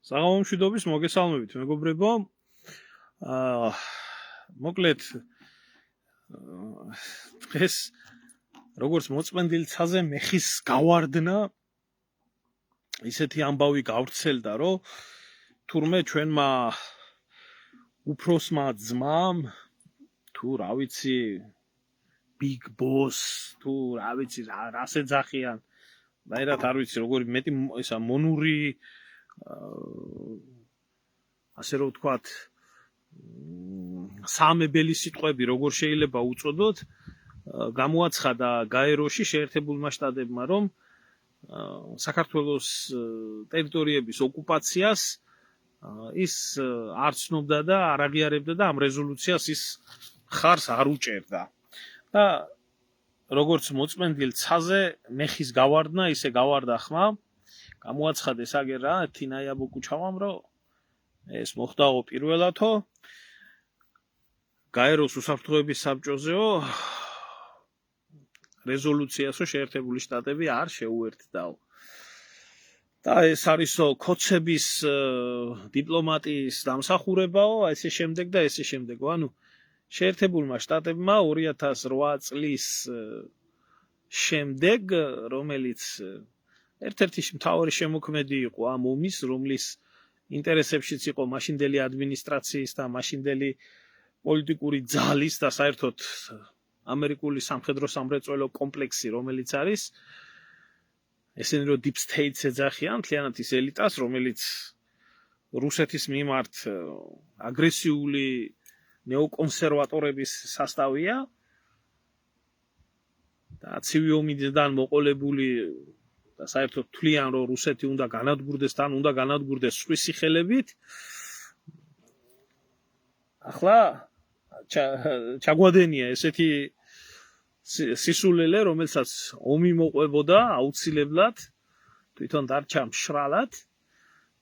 საღამომშვიდობის მოგესალმებით, მეგობრებო. მოკლედ დღეს როგორც მოწმენდილ ცაზე მეხის გავარდნა ისეთი ამბავი გავრცელდა, რომ თურმე ჩვენმა უფროსმა ძმამ თუ რა ვიცი big boss თუ რა ვიცი რას ეძახიან, დაერათ არ ვიცი როგორი მეტი ისა მონური ასე რომ ვთქვათ საამებელი სიტყვები როგორ შეიძლება უწოდოთ, გამოაცხადა გაეროში შეერთებულმა შტატებმა, რომ საქართველოს ტერიტორიების ოკუპაციას ის არ ცნობდა და არ აღიარებდა და ამ რეზოლუციას ის ხარს არ უჭერდა. და როგორც მოწმენდილ ცაზე მეხის გავარდნა, ისე გავარდა ხმა, გამოაცხადეს აგერა თინაია ბოკუჩავამ, რომ ეს მოხდაო პირველათო გაეროს უსაფრთხოების საბჭოზეო რეზოლუციასო შეერთებული შტატები არ შეუერთდაო. და ეს არისო კოცების დიპლომატიის დამსახურებაო, ესე შემდეგ და ესე შემდეგო. ანუ შეერთებულმა შტატებმა 2008 წლის შემდეგ, რომელიც ერთ-ერთი მთავარი შემოქმედი იყო ამ ომის, რომლის ინტერესებშიც იყო მაშინდელი ადმინისტრაციის და მაშინდელი პოლიტიკური ძალის და საერთოდ ამერიკული სამხედრო სამრეწველო კომპლექსი, რომელიც არის ესენი რომ deep states ეძახიან, მთლიანად ის ელიტას, რომელიც რუსეთის მიმართ აგრესიული ნეოკონსერვატორების სასწავია და ცივი ომიდან მოყოლებული და საერთოდ თვლიან, რომ რუსეთი უნდა განადგურდეს, თან უნდა განადგურდეს სხვისი ხელებით. ახლა ჩაგვადენია ესეთი სისულელე, რომელსაც ომი მოყვებოდა აუცილებლად, თვითონ დარჩა მშრალად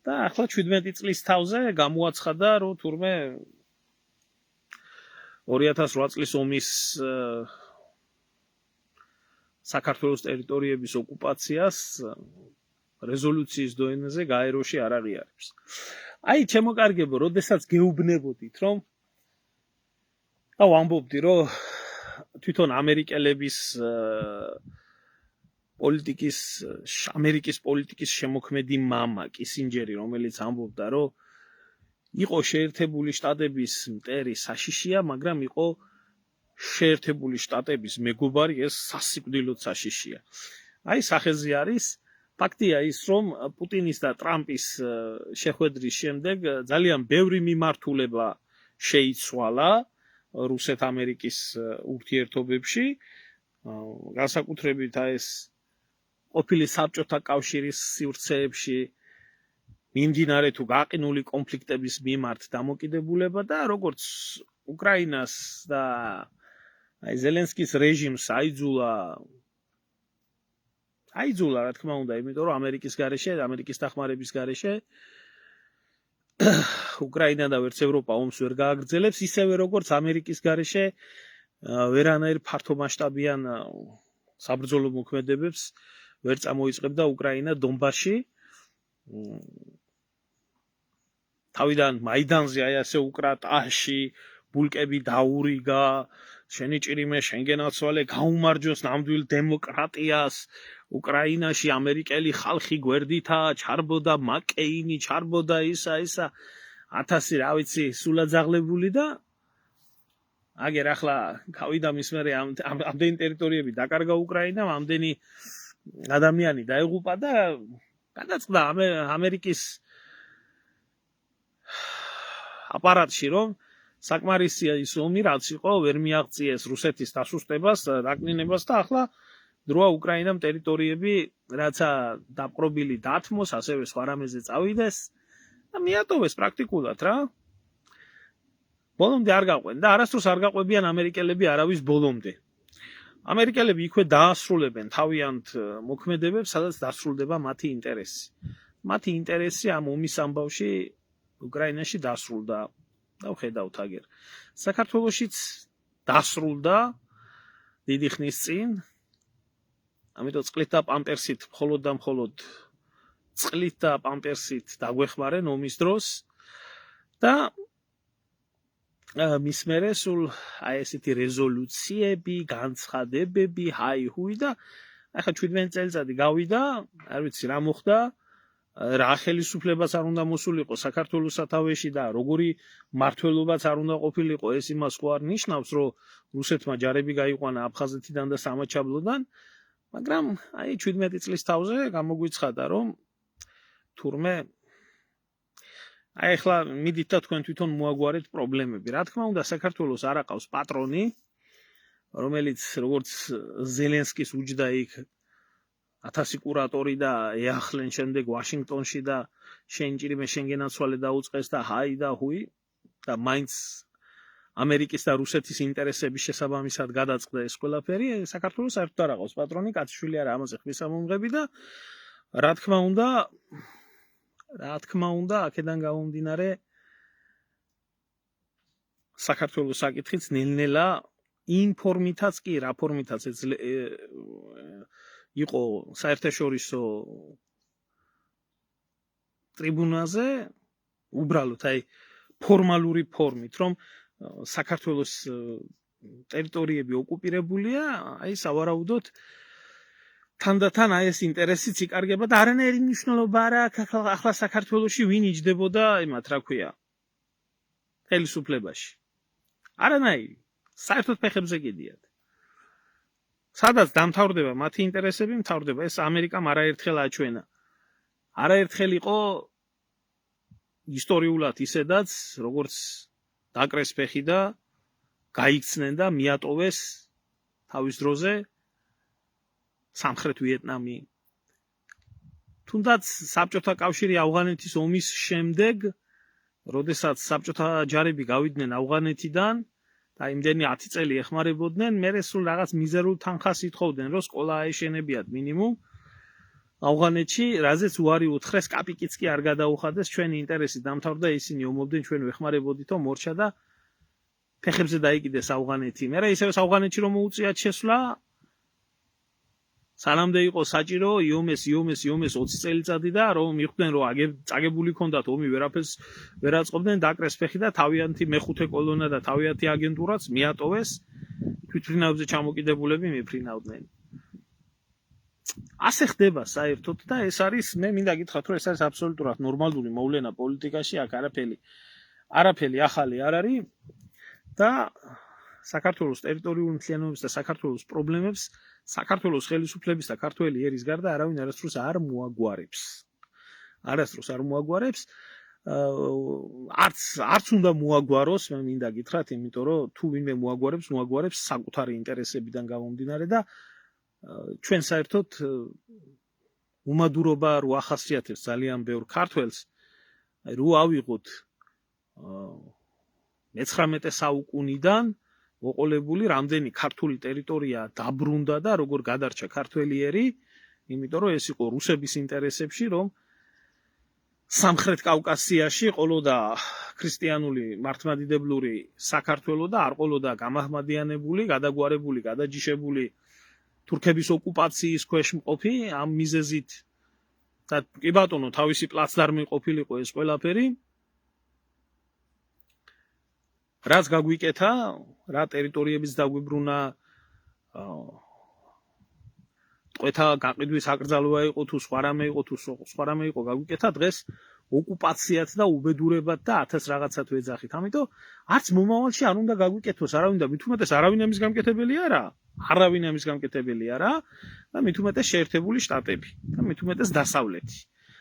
და ახლა 17 წლის თავზე გამოაცხადა, რომ თურმე 2008 წლის ომის საქართველოს ტერიტორიების ოკუპაციას რეზოლუციის დონეზე გაეროში არ აღიარებს. აი, ჩემო კარგებო, როდესაც გეუბნებოდით, რომ ვამბობდი, რომ თვითონ ამერიკელების ამერიკის პოლიტიკის შემოქმედი მამა კისინჯერი, რომელიც ამბობდა, რომ იყო შეერთებული შტატების მტერი საშიშია, მაგრამ იყო შეერთებული შტატების მეგობარი, ეს სასიკვდილოდ საშიშია. აი, სახეზე არის ფაქტია ის, რომ პუტინის და ტრამპის შეხვედრის შემდეგ ძალიან ბევრი მიმართულება შეიცვალა რუსეთ-ამერიკის ურთიერთობებში, განსაკუთრებით ეს ყოფილი საბჭოთა კავშირის სივრცეებში მიმდინარე თუ გაყინული კონფლიქტების მიმართ დამოკიდებულება და როგორც უკრაინას და ზელენსკის რეჟიმს აიძულა, რა თქმა უნდა, იმიტომ რომ ამერიკის გარეშე, ამერიკის დახმარების გარეშე უკრაინა და ვერც ევროპა ომს ვერ გააგრძელებს, ისევე როგორც ამერიკის გარეშე ვერანაირ ფართომასშტაბიან საბრძოლო მოქმედებებს ვერ წამოიწყებდა უკრაინა დონბასში. თავიდან მაიდანზე აი ასე უკრა ტაში, ბულკები დაურიგა, შენი ჭირიმე შენ გენაცვალე, გაუმარჯოს ნამდვილ დემოკრატიას. უკრაინაში ამერიკელი ხალხი გვერდითა ჩარბოდა მაკეინი, ჩარბოდა ისა 1000 რა ვიცი სულაძაღლებული და აგერ ახლა გავიდა მის მერე ამდენი ტერიტორიები დაკარგა უკრაინამ, ამდენი ადამიანი დაეღუპა და გადაწყდა ამერიკის აპარატში, რომ საკმარისია ის ომი, რაც იყო, ვერ მიაღწიეს რუსეთის დასუსტებას, დაკნინებას და ახლა დროა უკრაინამ ტერიტორიები, რაცა დაპყრობილი დათმოს, ასევე სხვა რამეზე წავიდეს და მიატოვეს პრაქტიკულად რა. ბოლომდე არ გაყვენ და არასდროს არ გაყვებიან ამერიკელები არავის ბოლომდე. ამერიკელები იქვე დაასრულებენ თავიანთ მოქმედებებს, სადაც დასრულდება მათი ინტერესი. მათი ინტერესი ამ ომის ამბავში უკრაინაში დასრულდა და ვხედავთ აგერ. საქართველოშიც დასრულდა დიდი ხნის წინ. ამიტომ წყლით და პამპერსით მხოლოდ და მხოლოდ წყლით და პამპერსით დაგვეხმარენ ომის დროს და მის მერე სულ აი ესეთი რეზოლუციები, განცხადებები, ჰაი-ჰუი და ახლა 17 წელიწადი გავიდა, არ ვიცი რა მოხდა, რა ხელისუფლებას არ უნდა მოსულიყო საქართველოს სათავეში და როგორი მმართველობაც არ უნდა ყოფილიყო, ეს იმას ხო არ ნიშნავს, რომ რუსეთმა ჯარები გაიყვანა აფხაზეთიდან და სამაჩაბლოდან, მაგრამ აი 17 წლის თავზე გამოგვიცხადა, რომ თურმე აი ახლა მიდით და თქვენ თვითონ მოაგვარეთ პრობლემები. რა თქმა უნდა, საქართველოს არ აყავს პატრონი, რომელიც როგორც ზელენსკის უჯდა იქ 1000 კურატორი და ეახლენ შემდეგ ვაშინგტონში და შენ ჭირიმე შენგენაცვალე დაუწყეს და ჰაი და ჰუი და მაინც ამერიკის და რუსეთის ინტერესების შესაბამისად გადაწყდა ეს ყველაფერი. საქართველოს საერთოდ არ აყავს პატრონი, კაციშვილი არა ამაზე ხმისამომღები და რა თქმა უნდა, აქედან გამომდინარე საქართველოს საკითხიც ნელ-ნელა იმ ფორმითაც კი, რა ფორმითაც იყო საერთაშორისო ტრიბუნაზე, უბრალოდ აი ფორმალური ფორმით, რომ საქართველოს ტერიტორიები ოკუპირებულია, აი სავარაუდოდ თანდათან აი ეს ინტერესიც იკარგება და არანაირი მნიშვნელობა არ აქვს ახლა საქართველოში ვინ იჯდებოდა იმათ რა ქვია ხელისუფლებაში. არანაირი. საერთოდ ფეხებზე გედიათ. სადაც დამთავრდება მათი ინტერესები, მთავრდება ეს ამერიკამ არაერთხელ აჩვენა. არაერთხელ იყო ისტორიულად ისედაც, როგორც დაკრეს ფეხი და გაიქცნენ და მიატოვეს თავის დროზე სამხრეთ ვიეტნამი. თუნდაც საბჭოთა კავშირი ავღანეთის ომის შემდეგ, როდესაც საბჭოთა ჯარები გავიდნენ ავღანეთიდან და იმდენი 10 წელი ეხმარებოდნენ, მერე სულ რაღაც მიზერულ თანხას ითხოვდნენ, რომ სკოლა აეშენებიათ მინიმუმ ავღანეთში, რაზეც უარი უთხრეს, კაპიკიც კი არ გადაუხადეს, ჩვენი ინტერესი დამთავრდა, ისინი ომობდნენ, ჩვენ ვეხმარებოდითო, მორჩა და ფეხებზე დაიკიდეს ავღანეთი. მერე ისევ ავღანეთში რომ მოუწიათ შესვლა, სანამდე იყო საჭირო იომეს 20 წელიწადი და რომ მიხვდნენ რომ წაგებული ქონდათ ომი ვერაფერს ვერ აწყობდნენ დაკრეს ფეხი და თავიანთი მეხუთე კოლონა და თავიანთი აგენტურაც მიატოვეს თვითმფრინავზე ჩამოკიდებულები მიფრინავდნენ. ასე ხდება საერთოდ და ეს არის მე მინდა გითხრათ რომ ეს არის აბსოლუტურად ნორმალური მოვლენა პოლიტიკაში, აქ არაფერი ახალი არ არის და საქართველოს ტერიტორიული მთლიანობის და საქართველოს პრობლემებს საქართველოს ხელისუფლების და ქართველი ერის გარდა არავინ არასდროს არ მოაგვარებს. არც უნდა მოაგვაროს, მე მინდა გითხრათ, იმიტომ რომ თუ ვინმე მოაგვარებს საკუთარი ინტერესებიდან გამომდინარე და ჩვენ საერთოდ უმადურობა რო ახასიათებს ძალიან ბევრ ქართველს, რო ავიღოთ 19 საუკუნიდან მოყოლებული რამდენი ქართული ტერიტორია დაბრუნდა და როგორ გადარჩა ქართველი ერი, იმიტომ რომ ეს იყო რუსების ინტერესებში, რომ სამხრეთ კავკასიაში ყოლოდა ქრისტიანული მართლმადიდებლური საქართველო და არ ყოლოდა გამაჰმადიანებული, გადაგვარებული, გადაჯიშებული თურქების ოკუპაციის ქვეშ მყოფი ამ მიზეზით და კი ბატონო თავისი პლაცდარმი ყოფილიყო ეს ყველაფერი. რაც გაგვიკეთა, რა ტერიტორიებიც დაგვიბრუნა, ტყვეთა გაყიდვის აკრძალვა იყო თუ სხვა რამე იყო გაგვიკეთა, დღეს ოკუპაციათ და უბედურებად და 1000 რაღაცათ ვეძახით. ამიტომ არც მომავალში არ უნდა გაგვიკეთოს არავინ და მით უმეტეს არავინ ამის გამკეთებელი არა და მით უმეტეს შეერთებული შტატები და მით უმეტეს დასავლეთი.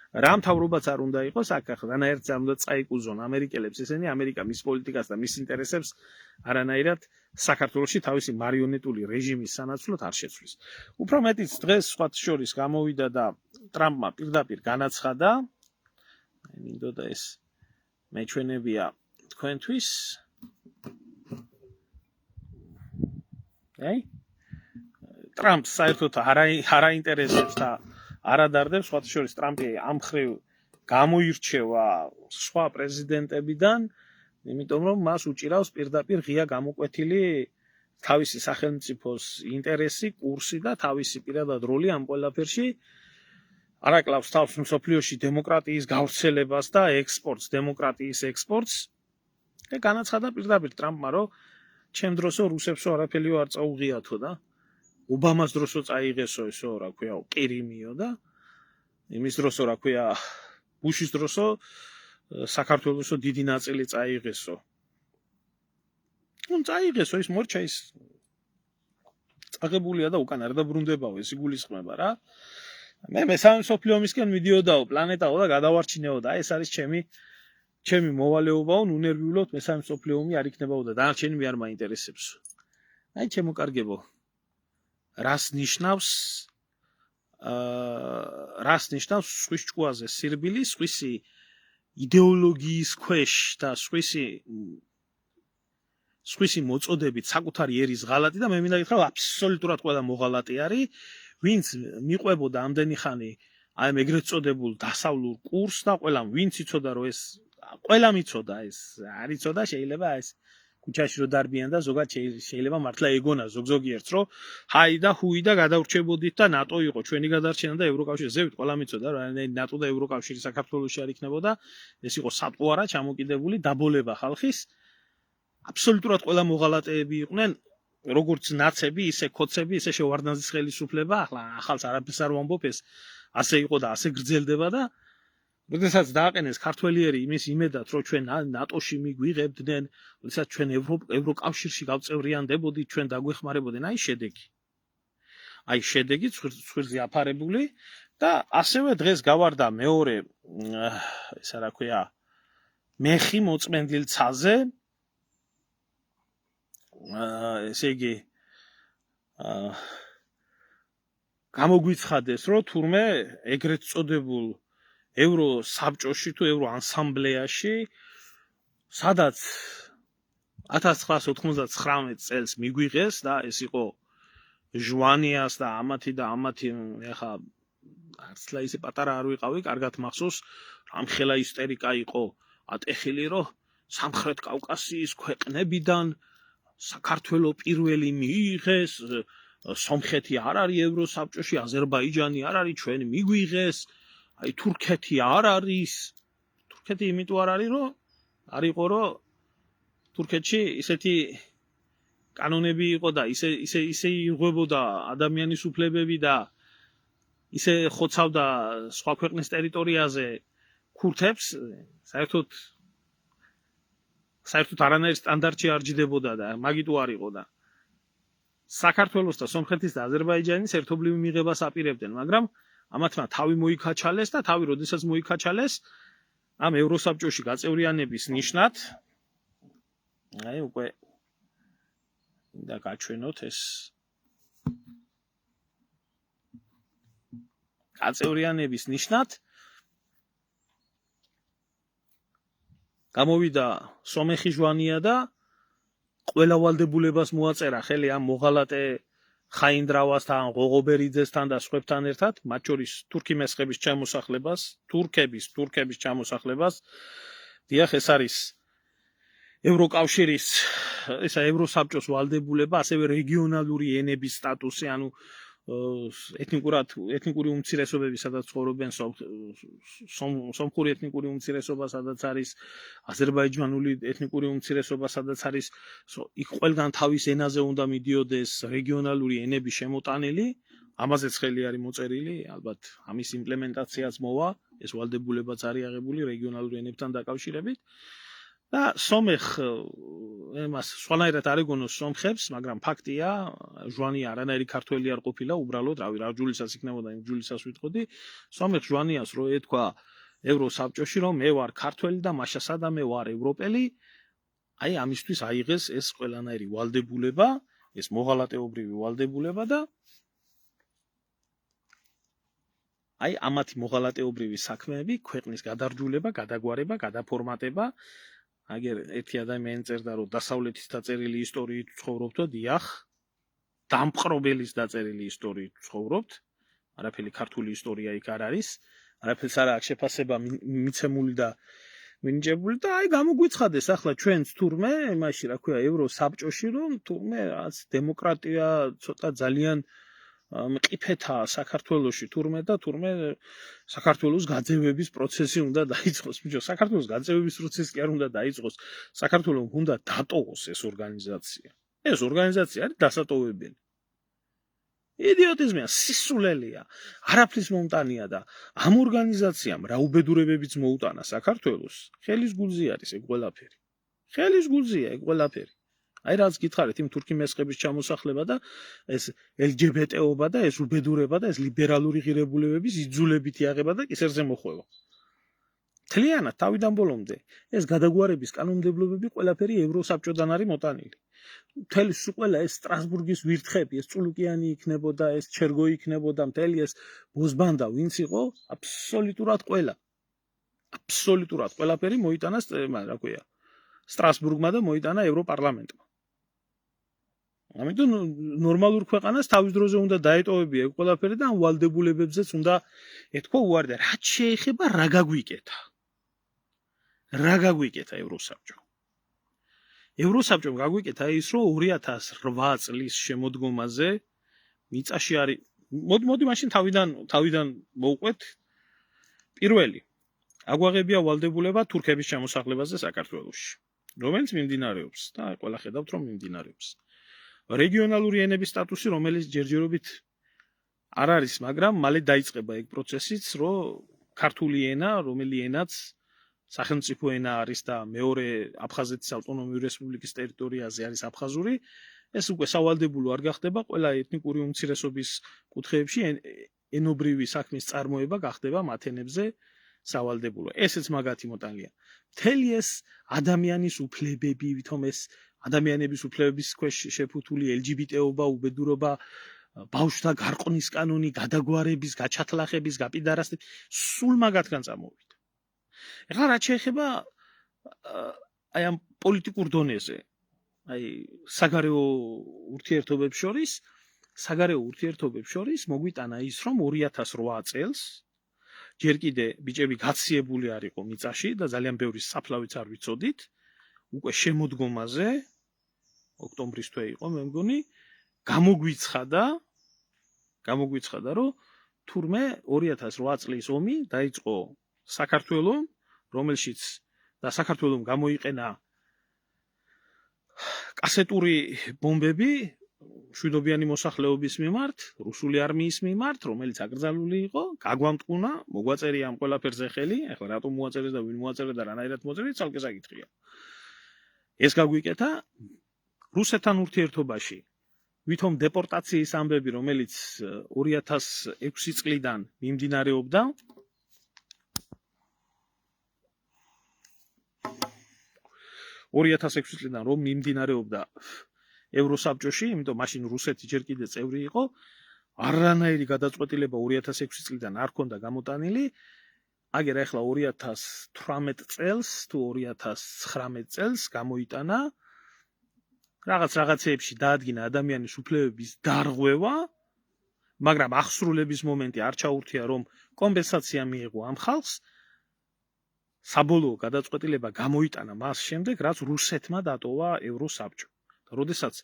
რა მთავრობაც არ უნდა იყოს აქ რანაირად არ უნდა წაიკუზონ ამერიკელებს ესენი ამერიკა მის პოლიტიკას და მის ინტერესებს არანაირად საქართველოში თავისი მარიონეტული რეჟიმის სანაცვლოდ არ შეცვლის. უფრო მეტიც დღეს სხვათა შორის გამოვიდა და ტრამპმა პირდაპირ განაცხადა, მინდოდა ეს მეჩვენებია თქვენთვის. ტრამპს საერთოდ არ აინტერესებს და არადარდებს, სხვათა შორის ტრამპი ამ მხრივ გამოირჩევა სხვა პრეზიდენტებიდან, იმიტომ რომ მას უჭირავს პირდაპირ ღია გამოკვეთილი თავისი სახელმწიფოს ინტერესი, კურსი და თავისი პირადად როლი ამ ყველაფერში. არაკლავს თავს მსოფლიოში დემოკრატიის გავრცელებას და ექსპორტს, დემოკრატიის ექსპორტს. და განაცხადა პირდაპირ ტრამპმა, რომ ჩემ დროსო რუსებსო არაფერიო არ წაუღიათო და ობამას დროსო წაიღესო ესო, რა ქვია, ყირიმიო და იმის დროსო, რა ქვია, ბუშის დროსო საქართველოსო დიდი ნაწილი წაიღესო. წაიღესო ის მორჩა ის წაღებულია და უკან არ დაბრუნდებაო, ეს იგულისხმება რა. მე მესამე მსოფლიო ომისკენ მიდიოდაო, პლანეტაო და გადავარჩინეო და ეს არის ჩემი მოვალეობაო, ნუნერვიულობთ მესამე მსოფლიო ომი არ იქნებაო და დანარჩენი მე არ მაინტერესებს. აი ჩემო კარგებო. რას ნიშნავს სხვის ჭკუაზე სირბილი, სხვისი იდეოლოგიის ქვეშ და სხვისი მოწოდებით საკუთარი ერის ღალატი და მე მინდა გითხრა აბსოლუტურად ყველა მოღალატე არის, ვინც მიყვებოდა ამდენი ხანი აი ამ ეგრეთ წოდებულ დასავლურ კურსს და ვინც იცოდა რომ ეს ყველამ იცოდა ეს არ იცოდა შეიძლება ეს ქუჩაში რო დარბიან და ზოგადად შეიძლება მართლა ეგონა ზოგიერთს რომ ჰაი და ჰუი და გადავრჩებოდით და ნატო იყო ჩვენი გადარჩენა და ევროკავშირი ზევით ყველამ იცოდა რომ ნატო და ევროკავშირი საქართველოში არ იქნებოდა ეს იყო სატყუ არა ჩამოკიდებული დაბოლება ხალხის აბსოლუტურად ყველა მოღალატეები იყვნენ როგორც ნაცები ისე კოცები ისე შევარდნაძის ხელისუფლება ახლა ახალს არაფერს არ ვამბობ ეს ასე იყო და ასე გრძელდება და როდესაც დააყენეს ქართველიერი იმის იმედად რომ ჩვენ ნატოში მიგვიღებდნენ როდესაც ჩვენ ევროკავშირში გავწევრიანდებოდით ჩვენ დაგვეხმარებოდნენ აი შედეგი ცხვირზე აფარებული და ასევე დღეს გავარდა მეორე ესა რა ქვია მეხი მოწმენდილ ცაზე ესე იგი გამოგვიცხადეს რომ თურმე ეგრეთ წოდებულ ევროსაბჭოში თუ ევროანსამბლეაში სადაც 1999 წელს მიგვიღეს და ეს იყო ჟვანიას და ამათი ეხა არცლა ისე პატარა არ ვიყავი კარგად მახსოვს რამხელა ისტერიკა იყო ატეხილი რომ სამხრეთ კავკასიის ქვეყნებიდან საქართველოს პირველი მიიღეს სომხეთი არ არის ევროსაბჭოში აზერბაიჯანი არ არის ჩვენ მიგვიღეს აი თურქეთი არ არის თურქეთი იმიტომ არ არის რომ არისო რომ თურქეთში ისეთი კანონები იყო და ისე იღებოდა ადამიანის უფლებები და ისე ხოცავდა სხვა ქვეყნის ტერიტორიაზე ქურთებს საერთოდ არანაირ სტანდარტში არ ჯდებოდა და მაგიტო არ იყო და საქართველოს და სომხეთის და აზერბაიჯანის ერთობლივ მიღებას აპირებდნენ მაგრამ ამათმა თავი მოიქაჩალეს და თავი როდესაც მოიქაჩალეს ამ ევროსაბჭოში გაწევრიანების ნიშნად აი უკვე და გაჩვენოთ ეს გაწევრიანების ნიშნად გამოვიდა სომეხი ჟვანია და ყველა ვალდებულებას მოაწერა ხელი ამ მოღალატე ხაინდრავასთან, ღოღობერიძესთან და სხვებთან ერთად, მათ შორის თურქების ჩამოსახლებას. დიახ, ეს არის ევროკავშირის, ესა ევროსაბჭოს ვალდებულება, ასევე რეგიონალური ენების სტატუსი, ანუ ეთნიკური უმცირესობები, სადაც ცხოვრობენ სომხური ეთნიკური უმცირესობა, სადაც არის აზერბაიჯანული ეთნიკური უმცირესობა, სადაც არის იქ ყველგან თავის ენაზე უნდა მიდიოდეს რეგიონალური ენების შემოტანილი, ამაზეც ხელი არის მოწერილი, ალბათ ამის იმპლემენტაციაც მოვა, ეს ვალდებულებაც არის აღებული რეგიონალური ენებთან დაკავშირებით. და სომეხ ემას სხვანაირად არ ეგონოს სომხებს, მაგრამ ფაქტია, ჟვანია არანაირი ქართველი არ ყოფილა, უბრალოდ, რა ჯულისას იქნებოდა, იმ ჯულისას ვიტყოდი, სომეხ ჟვანიას რო ეთქვა ევროსაბჭოში, რომ მე ვარ ქართველი და მაშა სადამე ვარ ევროპელი, აი ამისთვის აიღეს ეს ყველანაირი ვალდებულება, ეს მოღალატეობრივი ვალდებულება და აი ამათი მოღალატეობრივი საქმეები, ქვეყნის გადარჯულება, გადაგვარება, გადაფორმატება აგერ ერთი ადამიანი წერდა რომ დასავლეთის დაწერილი ისტორიით ცხოვრობთო, დიახ, დამპყრობელის დაწერილი ისტორიით ცხოვრობთ, არაფერი ქართული ისტორია იქ არ არის, არაფერს არ აქვს შეფასება მიცემული და მინიჭებული და აი გამოგვიცხადეს ახლა ჩვენც თურმე, იმაში რა ქვია, ევროსაბჭოში რომ თურმე რაც დემოკრატია ცოტა ძალიან მყიფეთა საქართველოში თურმე საქართველოს გაძევების პროცესი უნდა დაიწყოს. ბიჭო, საქართველოს გაძევების პროცესი კი არ უნდა დაიწყოს. საქართველოს უნდა დატოვოს ეს ორგანიზაცია. ეს ორგანიზაცია არის დასატოვებელი. იდიოტიზმია, სისულელია, არაფრის მომტანია და ამ ორგანიზაციამ რა უბედურებებიც მოუტანა საქართველოს, ხელის გულზე არის ეგ ყველაფერი. ხელის გულზეა ეგ ყველაფერი. აი რაც გითხარით იმ თურქი მესხების ჩამოსახლება და ეს LGBT-ობა და ეს უბედურება და ეს ლიბერალური ღირებულებების იძულებითი აღება და კისერზე მოხვევა. მთლიანად თავიდან ბოლომდე ეს გადაგვარების კანონმდებლობები ყველაფერი ევროსაბჭოდან არის მოტანილი. მთელი ყველა ეს სტრასბურგის ვირთხები, ეს წულუკიანი იქნებოდა, ეს ჩერგო იქნებოდა, მთელი ეს ბოზბანდა ვინც იყო, აბსოლუტურად ყველაფერი მოიტანა რა ქვია, სტრასბურგმა და მოიტანა ევროპარლამენტმა. ამიტომ ნორმალურ ქვეყანას თავის დროზე უნდა დაეტოვებია ეგ ყველაფერი და ამ ვალდებულებებზეც უნდა ეთქვა უარი და რაც შეეხება რა გაგვიკეთა ევროსაბჭომ. ევროსაბჭომ გაგვიკეთა ის, რომ 2008 წლის შემოდგომაზე მიწაში არის მოდი მაშინ თავიდან მოვყვეთ პირველი. აგვაღებია ვალდებულება თურქების ჩამოსახლებაზე საქართველოში, რომელიც მიმდინარეობს და ყველა ხედავთ რომ მიმდინარეობს. რეგიონალური ენების სტატუსი, რომელიც ჯერჯერობით არ არის, მაგრამ მალე დაიწყება ეგ პროცესიც, რომ ქართული ენა, რომელი ენაც სახელმწიფო ენა არის და მეორე აფხაზეთის ავტონომიური რესპუბლიკის ტერიტორიაზე არის აფხაზური, ეს უკვე სავალდებულო არ გახდება, ყველა ეთნიკური უმცირესობის კუთხეებში ენობრივი საქმის წარმოება გახდება მათ ენებზე სავალდებულო. ესეც მაგათი მოტანილია. მთელი ეს ადამიანის უფლებები, ვითომ ეს ადამიანების უფლებების ქვეშ შეფუთული LGBT-ობა, უბედურობა, ბავშვთა გარყნის კანონი, გადაგვარების, გაჩათლახების, გაპიდარასების, სულ მაგათგან წამოვიდა. ეხლა რაც შეეხება აი ამ პოლიტიკურ დონეზე, აი საგარეო ურთიერთობებს შორის მოგვიტანა ის, რომ 2008 წელს ჯერ კიდე ბიჭები გაციებული არ იყო მიწაში და ძალიან ბევრი საფლავიც არ ვიცოდით, უკვე შემოდგომაზე ოქტომბრის თვე იყო, მე მგონი, გამოგვიცხადა, რომ თურმე 2008 წლის ომი დაიწყო საქართველოს, რომელშიც და საქართველოს გამოიყენა კასეტური ბომბები შვიდობიანი მოსახლეობის მიმართ, რუსული არმიის მიმართ, რომელიც აკრძალული იყო, გაგვამტყუნა, მოგვაწერია ამ ყველაფერზე ხელი, ეხლა რატომ მოაწერეს და ვინ მოაწერეს და რანაირად მოაწერეს, ცალკე საკითხია. ეს გაგვიკეთა რუსეთთან ურთიერთობაში, ვითომ დეპორტაციის ამბები, რომელიც 2006 წლიდან მიმდინარეობდა, რომ მიმდინარეობდა ევროსაბჭოში, იმიტომ მაშინ რუსეთი ჯერ კიდე წევრი იყო, არანაირი გადაწყვეტილება 2006 წლიდან არ ჰქონდა გამოტანილი, აგერ ახლა 2018 წელს თუ 2019 წელს გამოიტანა რაღაცეებში დაადგინა ადამიანის უფლებების დარღვევა, მაგრამ აღსრულების მომენტი არ ჩაურთია, რომ კომპენსაცია მიიღო ამ ხალხს. საბოლოო გადაწყვეტილება გამოიტანა მას შემდეგ, რაც რუსეთმა დატოვა ევროსაბჭო. და როდესაც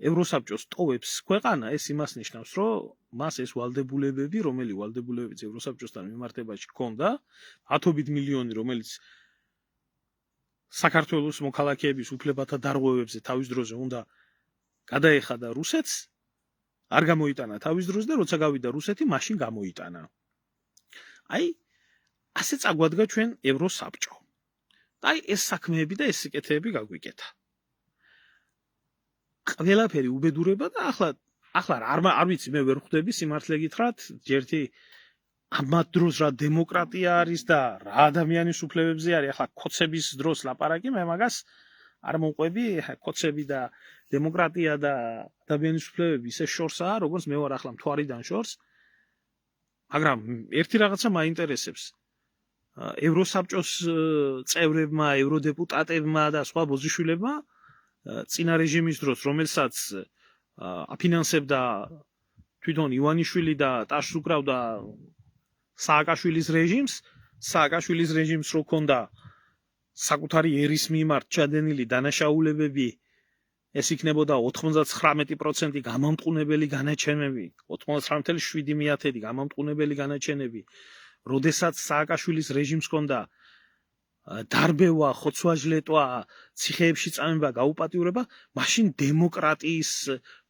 ევროსაბჭოს ტოვებს ქვეყანა, ეს იმას ნიშნავს, რომ მას ეს ვალდებულებები, რომელი ვალდებულებებიც ევროსაბჭოსთან მიმართებაში ჰქონდა, ათობით მილიონი, რომელიც საქართველოს მოქალაქეების უფლებათა დარღვევებზე თავის დროზე უნდა გადაეხადა რუსეთს, არ გამოიტანა თავის დროზე და როცა გავიდა რუსეთი, მაშინ გამოიტანა. აი, ასე წაგვადგა ჩვენ ევროსაბჭო. აი, ეს საქმეები და ეს სიკეთეები გაგვიკეთა. ყველაფერი უბედურება და ახლა არ ვიცი, მე ვერ ხვდები სიმართლე გითხრათ, ჯერთი ამათ დროს რა დემოკრატია არის და რა ადამიანის უფლებებზე არის, ახლა კოცების დროს ლაპარაკი, მე მაგას არ მომყვები, კოცები და დემოკრატია და ადამიანის უფლებები ისე შორსაა, როგორც მე ვარ ახლა მთვარიდან შორს, მაგრამ ერთი რაღაცა მაინტერესებს. ევროსაბჭოს წევრებმა, ევროდეპუტატებმა და სხვა ბოზიშვილებმა წინა რეჟიმის დროს, რომელსაც აფინანსებდა თვითონ ივანიშვილი და ტაშს უკრავდა სააკაშვილის რეჟიმს რო ქონდა საკუთარი ერის მიმართ ჩადენილი დანაშაულებები ეს იქნებოდა 99% გამამტყუნებელი განაჩენები, 99.7% გამამტყუნებელი განაჩენები, როდესაც სააკაშვილის რეჟიმს ჰქონდა დარბევა, ხოცვა-ჟლეტვა, ციხეებში წამება, გაუპატიურება, მაშინ დემოკრატიის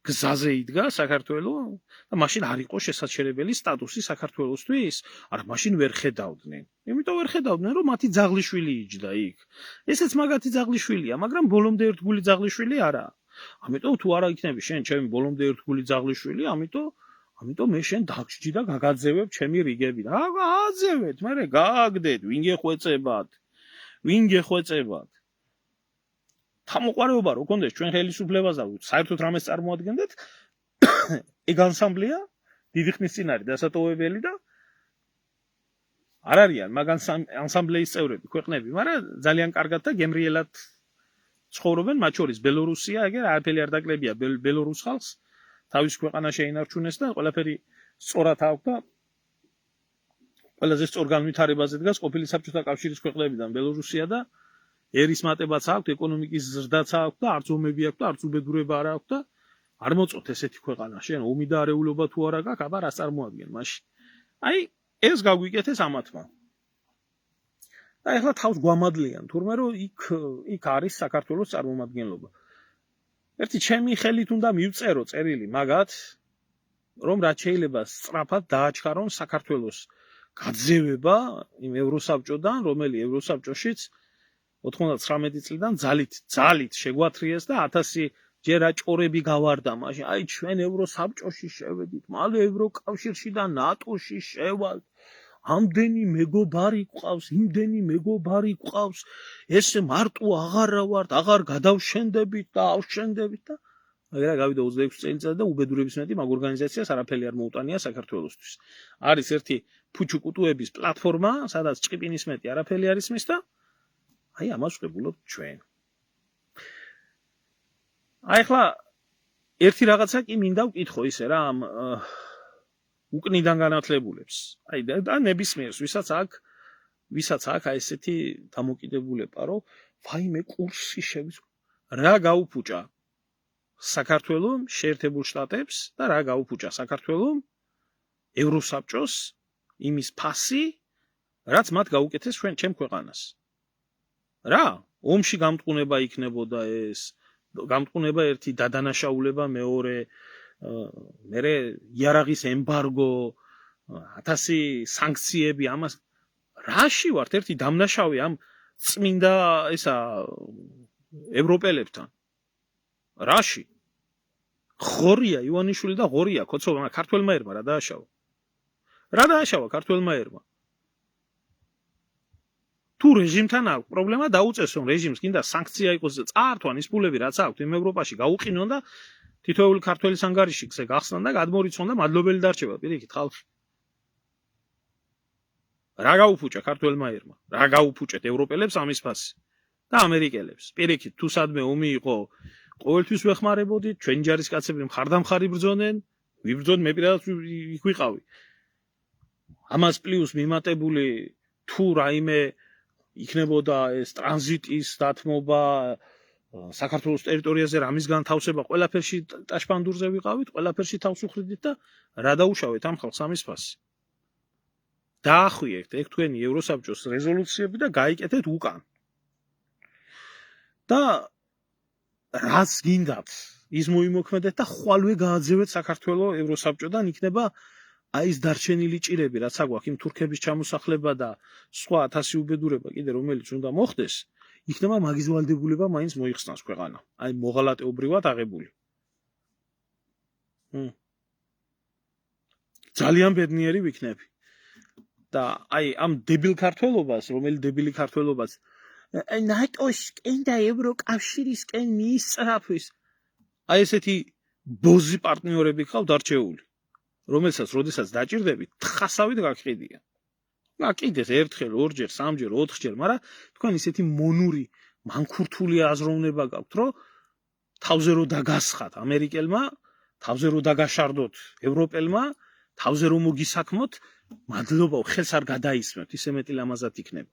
გზაზე იდგა საქართველო და მაშინ არ იყო შესაძლებელი სტატუსი საქართველოსთვის, არა, მაშინ ვერ ხედავდნენ. იმიტომ ვერ ხედავდნენ, რომ მათი ძაღლიშვილი იჯდა იქ. ესეც მაგათი ძაღლიშვილია, მაგრამ ბოლომდე ერთგული ძაღლიშვილი არა. ამიტომ თუ არა იქნები შენ ჩემი ბოლომდე ერთგული ძაღლიშვილი, ამიტომ მე შენ დაგჭდი და გაგაძევებ ჩემი რიგები. რა გააძევეთ, მე გააგდეთ, ვინ გეხვეწებათ. თამოყარეობა რო კონდეს ჩვენ ხელისუფლებას და საერთოდ რამეს წარმოადგენდეთ, ეგ ანსამბლეა, დიდი ხნის წინ არის დასატოვებელი და არ არიან მაგ ანსამბლეის წევრები ქვეყნები, მაგრამ ძალიან კარგად და გემრიელად ცხოვრობენ, მათ შორის ბელორუსია, ეგ არაფერი არ დაკლებია ბელორუს ხალხს, თავის ქვეყანა შეინარჩუნეს და ყველაფერი სწორად აქვს და ყველაზე სწორ განვითარებაზე დგას ყოფილი საბჭოთა კავშირის ქვეყნებიდან ბელორუსია და ერის მატებაც აქვს, ეკონომიკის ზრდაც აქვს და არც ომები აქვს და არც უბედურება არ აქვს და არ მოწოთ ესეთი ქვეყანა შენ ომი და არეულობა თუ არა გაქვს, აბა რას წარმოადგენ მაშინ. აი ეს გაგვიკეთეს ამათმა. და ეხლა თავს გვამადლიან, თურმე რომ იქ არის საქართველოს წარმომადგენლობა. ერთი ჩემი ხელით უნდა მივწერო წერილი მაგათ, რომ რაც შეიძლება სწრაფად დააჩქარონ საქართველოს გაძევება იმ ევროსაბჭოდან, რომელი ევროსაბჭოშიც 99 წლიდან ძალით შეგვათრიეს და 1000 ჯერ აჭორები გავარდა მაშინ. აი ჩვენ ევროსაბჭოში შევედით, მალე ევროკავშირში და ნატოში შევალთ. ამდენი მეგობარი გყავს, იმდენი მეგობარი გყავს. ეს მარტო აღარა ვართ, აღარ გადავშენდებით და ავშენდებით და აგერა გავიდა 26 წელიწადი და უბედურების მეტი მაგ ორგანიზაციას არაფერი არ მოუტანია საქართველოსთვის. არის ერთი ფუჩუკუტუების პლატფორმა, სადაც ჭყიპინის მეტი არაფერი არ ისმის და აი ამას ვყებულობთ ჩვენ. აი ახლა ერთი რაღაცა კი მინდა ვკითხო ისე რა ამ უკნიდან განათლებულებს. აი და ნებისმიერს, ვისაც აქვს აი ესეთი დამოკიდებულება, რომ ვაიმე კურსი რა გაუფუჭა საქართველოს შეერთებულ შტატებს და რა გაუფუჭა საქართველოს ევროსაბჭოს იმის ფასი, რაც მათ გაუკეთეს ჩემ ქვეყანას. რა, ომში გამტყუნება იქნებოდა ეს, გამტყუნება ერთი დადანაშაულება მეორე, მერე იარაღის ემბარგო, 1000 სანქციები ამას რაში ვართ ერთი დამნაშავე ამ წმინდა ესა ევროპელებთან. რაში? ღორია ივანიშვილი და ღორია ქოცოვა ქართველმა ერმა რა დააშავა. რა დააშავა ქართველმა ერმა? თუ რეჟიმთან აქვს პრობლემა დაუწესონ რეჟიმს, კიდე სანქცია იყოს წაართვან ის ფულები რაც აქვს იმ ევროპაში გაუყინონ და თითოეული ქართველის ანგარიშზე გახსნან და გადმორიცონ და მადლობელი დარჩება პირიქით ხალხი. რა გაუფუჭა ქართველმა ერმა? რა გაუფუჭეთ ევროპელებს ამის ფასი და ამერიკელებს? პირიქით თუ სადმე ომი იყო ყოველთვის ვეხმარებოდით, ჩვენი ჯარისკაცები მხარდამხარი ბრძოდნენ, ვიბრძოდ მე პირადად იქ ვიყავი. ამას პლუს მიმატებული თუ რაიმე იქნებოდა ეს ტრანზიტის დათმობა საქართველოს ტერიტორიაზე რამის განთავსება, ყველაფერში ტაშპანდურზე ვიყავით, ყველაფერში თავს უხდით და რა დაუშავეთ ამ ხალხს ამის ფასი. დაახვიეთ ეგ თქვენი ევროსაბჭოს რეზოლუციები და გაიკეთეთ უკან. და რაც გინდათ ის მოიმოქმედეთ და ხვალვე გააძევეთ საქართველოს ევროსაბჭოდან იქნება აი ეს დარჩენილი ჭირები რაც აგვაქვს იმ თურქების ჩამოსახლება და სხვა 1000 უბედურება კიდე რომელიც უნდა მოხდეს იქნება მაგის ვალდებულება მაინც მოიხსნას ქვეყანა აი მოღალატეობრივად აღებული ძალიან ბედნიერი ვიქნები და აი ამ დებილ ქართველობას რომელი დებილი ქართველობას ნატოსკენ და ევროკავშირისკენ მიისწრაფვის აი ესეთი ბოზი პარტნიორები ხავთ არჩეული რომელსაც როდესაც დაჭირდებით თხასავით გაგყიდიან. გაკიდეს ერთხელ, ორჯერ, სამჯერ, ოთხჯერ, მაგრამ თქვენ ისეთი მონური, მანქურთული აზროვნება გაქვთ, რომ თავზე რო დაგასხათ ამერიკელმა, თავზე რო დაგაშარდოთ ევროპელმა, თავზე რო მოგისაქმოთ, მადლობა, ხელს არ გადაისმევთ, ისე მეტი ლამაზად იქნება.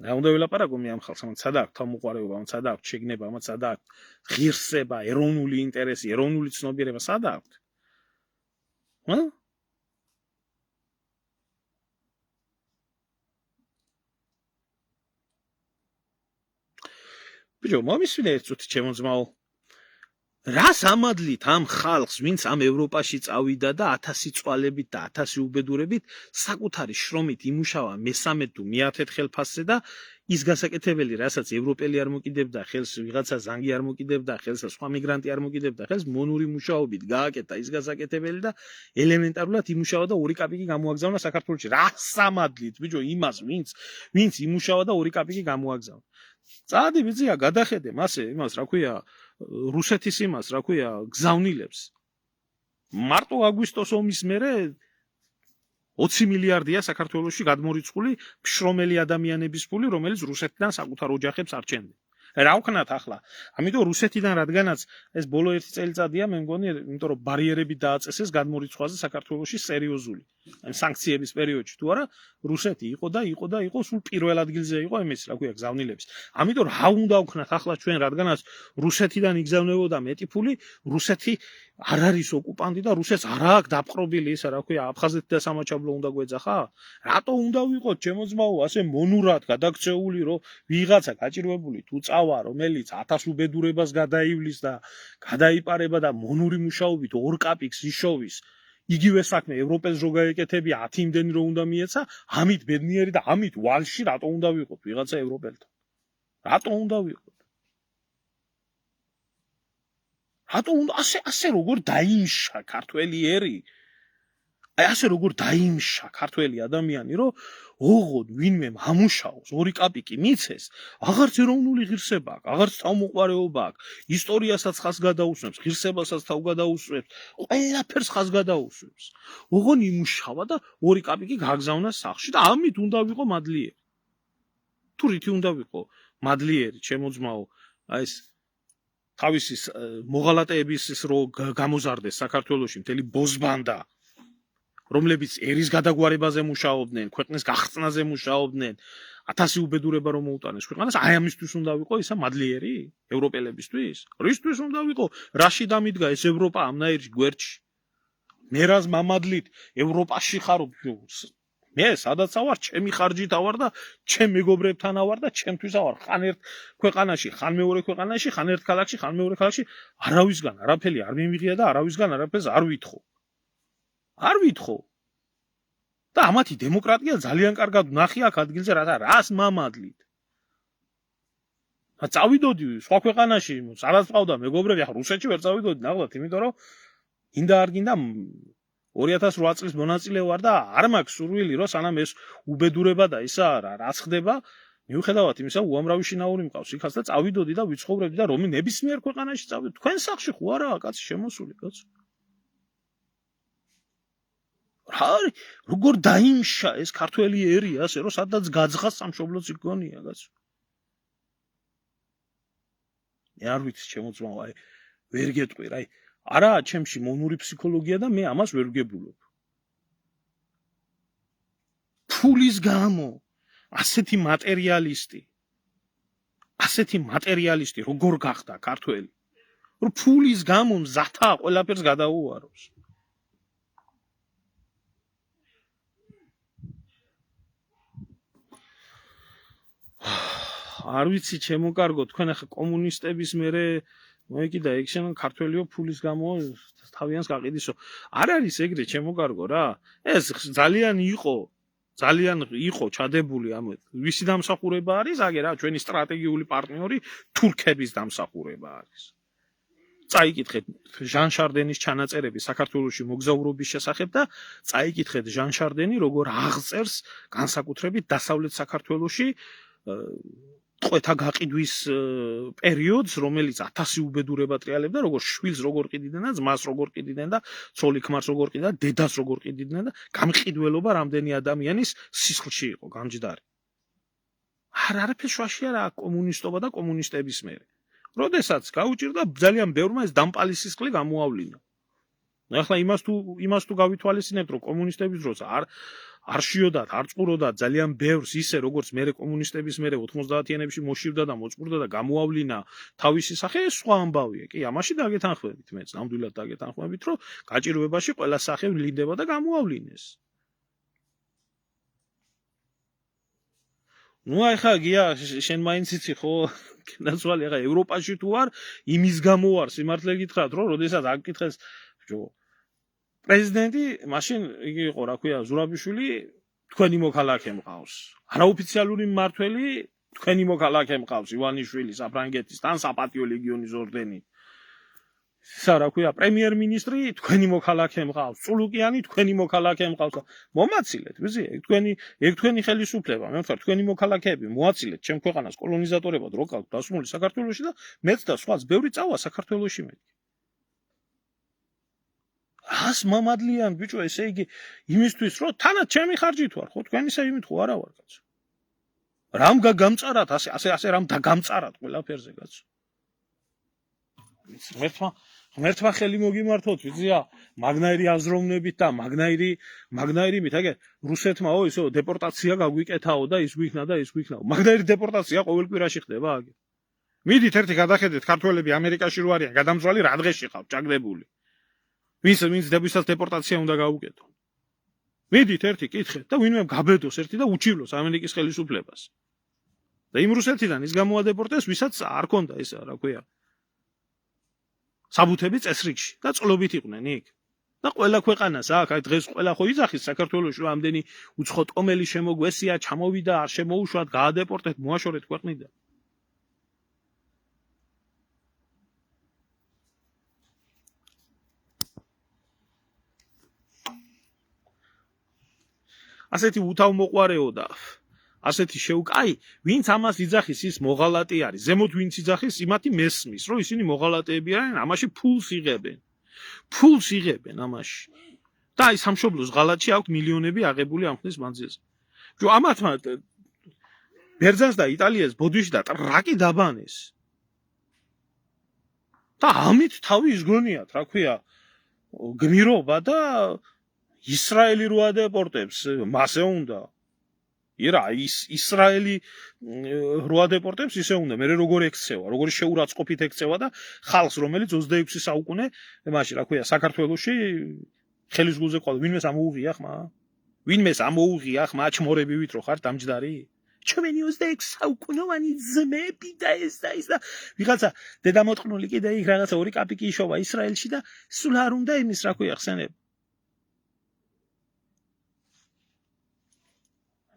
რა უნდა ვილაპარაკო მე ამ ხალხს, ამათ სადა აქვს თავმოყარეობა, ამათ სადა აქვს შეგნება, ამათ სადა აქვს ღირსება, ეროვნული ინტერესი, ეროვნული ცნობიერება, სადა აქვს? ჰა? ბიჭო, მომისმინე ერთ წუთი ჩემო ძმაო. რას ამადლით ამ ხალხს, ვინც ამ ევროპაში წავიდა და 1000 წვალებით და 1000 უბედურებით საკუთარი შრომით იმუშავა მე-13 თუ მე-10 ხელფასზე და ის გასაკეთებელი, რასაც ევროპელი არ მოკიდებდა ხელს, ვიღაცა ზანგი არ მოკიდებდა ხელს, სხვა მიგრანტი არ მოკიდებდა ხელს, მონური მუშაობით გააკეთა ის გასაკეთებელი და ელემენტარულად იმუშავა და 2 კაპიკი გამოაგზავნა საქართველოში. რას ამადლით, ბიჭო, იმას, ვინც იმუშავა და 2 კაპიკი გამოაგზავნა. წადი ბიძია, გადახედე მასე, იმას, რა ქვია, რუსეთის იმას, რა ქვია, გზავნილებს. მარტო აგვისტოს ომის მერე 20 მილიარდია საქართველოში გადმორიცხული შრომელი ადამიანების ფული, რომელიც რუსეთიდან საკუთარ ოჯახებს არჩენდნენ. რა ვქნათ ახლა? ამიტომ რუსეთიდან რადგანაც ეს ბოლო 1 წელიწადია, მე მგონი, იმიტომ რომ ბარიერები დააწესეს გადმორიცხვაზე საქართველოში სერიოზული. ამ სანქციების პერიოდში თუ არა, რუსეთი იყო სულ პირველ ადგილზე იყო იმის, რა ქვია, გზავნილების. ამიტომ რა უნდა ვქნათ ახლა ჩვენ, რადგანაც რუსეთიდან იგზავნებოდა მეტი ფული, რუსეთი არ არის ოკუპანტი და რუსეთს არ აქვს დაპყრობილი ისა, რა ქვია, აფხაზეთი და სამაჩაბლო უნდა გვეძახა? რატო უნდა ვიყოთ ჩემო ძმაო ასე მონურად გადაქცეული, რომ ვიღაცა გაჭირვებული თუ წავა, რომელიც 1000 უბედურებას გადაივლის და გადაიპარება და მონური მუშაობით 2 კაპიკს იშოვის, იგივე საქმე ევროპელს რო გაეკეთებია 10 იმდენი რო უნდა მიეცა, ამით ბედნიერი და ამით ვალში რატო უნდა ვიყოთ ვიღაცა ევროპელთან? რატო უნდა ვიყოთ? რატო უნდა ასე როგორ დაიმშა ქართველი ერი? აი ასე როგორ დაიმშა ქართველი ადამიანი, რომ ოღონდ ვინმე ამუშაოს 2 კაპიკი მიცეს, აღარც ეროვნული ღირსება აქვს, აღარც თავმოყარეობა აქვს, ისტორიასაც ხაზს გადაუსვებს, ღირსებასაც თავ გადაუსვებს, ყველაფერს ხაზს გადაუსვებს. ოღონდ იმუშავა და 2 კაპიკი გაგზავნა სახლში და ამით უნდა ვიყო მადლიერი. თუ რითი უნდა ვიყო მადლიერი, ჩემო ძმაო, აი ეს თავისი მოღალატეების რო გამოზარდეს საქართველოში მთელი ბოზბანდა, რომლებიც ერის გადაგვარებაზე მუშაობდნენ, ქვეყნის გახსნაზე მუშაობდნენ, 1000 უბედურება რომ მოუტანეს ქვეყანას, აი ამისთვის უნდა ვიყო ისა მადლიერი ევროპელებისთვის? რისთვის უნდა ვიყო? რაში დამიდგა ეს ევროპა ამნაირი გვერდში? მე რას მამადლით ევროპაში ხარ? მე სადაც ავარ, ჩემი ხარჯით ავარ და ჩემ მეგობრებთან ავარ და ჩემთვის ავარ. ხან ერთ ქვეყანაში, ხან მეორე ქვეყანაში, ხან ერთ ქალაქში, ხან მეორე ქალაქში, არავისგან არაფერი არ მიმიღია და არავისგან არაფერს არ ვითხოვ. არ ვითხოვ. და ამათი დემოკრატია ძალიან კარგად ნახი აქ ადგილზე, რას მამადლით. წავიდოდი სხვა ქვეყანაში, სადაც ყავდა მეგობრები, ახლა რუსეთში ვერ წავიდოდი ნახოთ, იმიტომ რომ ინდა არ გინდა 2008 წლის მონაწილე ვარ და არ მაქვს სურვილი, რომ სანამ ეს უბედურება და ისა რაც ხდება, მიუხედავად იმისა, უამრავი შინაური მყავს იქაც და წავიდოდი და ვიცხოვრებდი და რომ ნებისმიერ ქვეყანაში წავიდოდი. თქვენ სახში ხო არაა კაცი შემოსული, კაცო? როგორ დაიმშა ეს ქართველი ერი ასე, რომ სადაც გაძღა სამშობლოც იქ-გონია, კაცო? მე არ ვიცი, ჩემო ძმაო, აი ვერ გეტყვი, აი არაა ჩემში მონური ფსიქოლოგია და მე ამას ვერ ვგებულობ. ფულის გამო ასეთი მატერიალისტი როგორ გახდა ქართველი? რომ ფულის გამო მზათა ყველაფერს გადაუაროს. არ ვიცი, ჩემო კარგო, თქვენ ახლა კომუნისტების მერე მოიკიდა ეგ შენ ქართველიო ფულის გამო თავიანს გაყიდისო. არ არის ეგრე, ჩემო კარგო რა. ეს ძალიან იყო ჩადებული ამ ვისი დამსახურება არის, აგე რა, ჩვენი სტრატეგიული პარტნიორი თურქების დამსახურება არის. წაიკითხეთ ჟან შარდენის ჩანაწერები საქართველოში მოგზაურობის შესახებ და წაიკითხეთ ჟან შარდენი როგორ აღწერს განსაკუთრებით დასავლეთ საქართველოში ტყვეთა გაყიდვის პერიოდს, რომელიც 1000 უბედურება ტრიალებდა, როგორ შვილს როგორ ყიდიდნენ და ძმას როგორ ყიდიდნენ და ცოლი ქმარს როგორ ყიდიდნენ და დედას როგორ ყიდიდნენ და გამყიდველობა რამდენი ადამიანის სისხლში იყო გამჯდარი. არაფერ შუაში არა კომუნისტობა და კომუნისტების მერე. როდესაც გაუჭირდა ძალიან ბევრმა ეს დამპალი სისხლი გამოავლინა. ახლა იმას თუ გავითვალისწინებთ, რომ კომუნისტების დროს არ შიოდათ, არ წყუროდათ ძალიან ბევრს ისე როგორც მე კომუნისტების მე 90-იანებში მოშივდა და მოწყურდა და გამოავლინა თავისი სახე, ეს სხვა ამბავია. კი, ამაში დაგეთანხმებით მეც, ნამდვილად დაგეთანხმებით, რომ გაჭირვებაში ყველა სახე ვლინდება და გამოავლინეს. ნუ ახლა გია შენ მაინც იცი ხო ნაცვალი ახლა ევროპაში თუ არ იმის გამო არ სიმართლე გითხრათ რომ როდესაც აკითხეს პრეზიდენტი მაშინ იგი იყო რა ქვია ზურაბიშვილი თქვენი მოქალაქე მყავს არაოფიციალური მმართველი თქვენი მოქალაქე მყავს ივანიშვილი საფრანგეთის თან საპატიო ლეგიონის ორდენი ისა რა ქვია პრემიერ-მინისტრი თქვენი მოქალაქე მყავს წულუკიანი თქვენი მოქალაქე მყავს მომაცილეთ ვიცი ეგ თქვენი ხელისუფლება მე ვთქვი თქვენი მოქალაქეები მოაცილეთ ჩემ ქვეყანას კოლონიზატორებად რო გაქვთ დასმული საქართველოში და მეც და სხვაც ბევრი წავა საქართველოში მე ას მამადლიან ბიჭო ესე იგი იმისთვის რომ თანაც ჩემი ხარჯით ვარ ხო თქვენისა იმით ხო არა ვარ კაცო რამ გამწარათ ასე რამ დაგამწარათ ყველაფერზე კაცო ღმერთმა ხელი მოგიმართოთ ვიცია მაგნაირი აზროვნებით და მაგნაირი მით აგე რუსეთმა ისო დეპორტაცია გაგვიკეთაო და ის გვიქნა მაგნაირი დეპორტაცია ყოველ კვირაში ხდება აგე მიდით ერთი გადახედეთ ქართველები ამერიკაში რო არიან გადამძვალი რა დღეში ხავთ ჭაგდებული ვინც ვისაც დეპორტაცია უნდა გაუკეთო მიდით ერთი კითხეთ და ვინმე გაბედოს ერთი და უჩივლოს ამერიკის ხელისუფლებას და იმ რუსეთიდან ის გამოადეპორტეს ვისაც არ ქონდა ესა რა ქვია საბუთები წესრიგში და წყლობით იყვნენ იქ და ყველა ქვეყანას აქ აი დღეს ყველა ხო იძახის საქართველოს რომ ამდენი უცხო ტომელი შემოგვესია ჩამოვიდა არ შემოუშვათ გაადეპორტეთ მოაშორეთ ქვეყნიდან ასეთი უთავმოყვარეო და ასეთი შეუკაი ვინც ამას იძახის ის მოღალატე არის ზემოთ ვინც იძახის იმათი მესმის რომ ისინი მოღალატეები არიან ამაში ფულს იღებენ ამაში და აი სამშობლოს ღალატში აქვს მილიონები აღებული ამ ხნის მანძილზე ჯო ამათმა ბერძენს და იტალიას ბოდიში და ტრაკი დაბანეს და ამით თავი ისგონიათ რა ქვია გმირობა და ისრაელი რო ადეპორტებს მასე უნდა ირა ისრაელი რო ადეპორტებს ისე უნდა მე როგორ ექცევა როგორ შეურაცხყოფით ექცევა და ხალხს რომელიც 26 საუკუნე მაშინ რა ქვია საქართველოში ხელის გულზე ყოლა ვინმეს ამოუღია ხმა ჩმორებივით რო ხარ დამჯდარი ჩვენი 26 საუკუნოვანი ძმები და ეს და ვიღაცა დედამოწყნული კიდე იქ რაღაცა ორი კაპიკი იშოვა ისრაელში და სულ არ უნდა იმის რა ქვია ხსენებ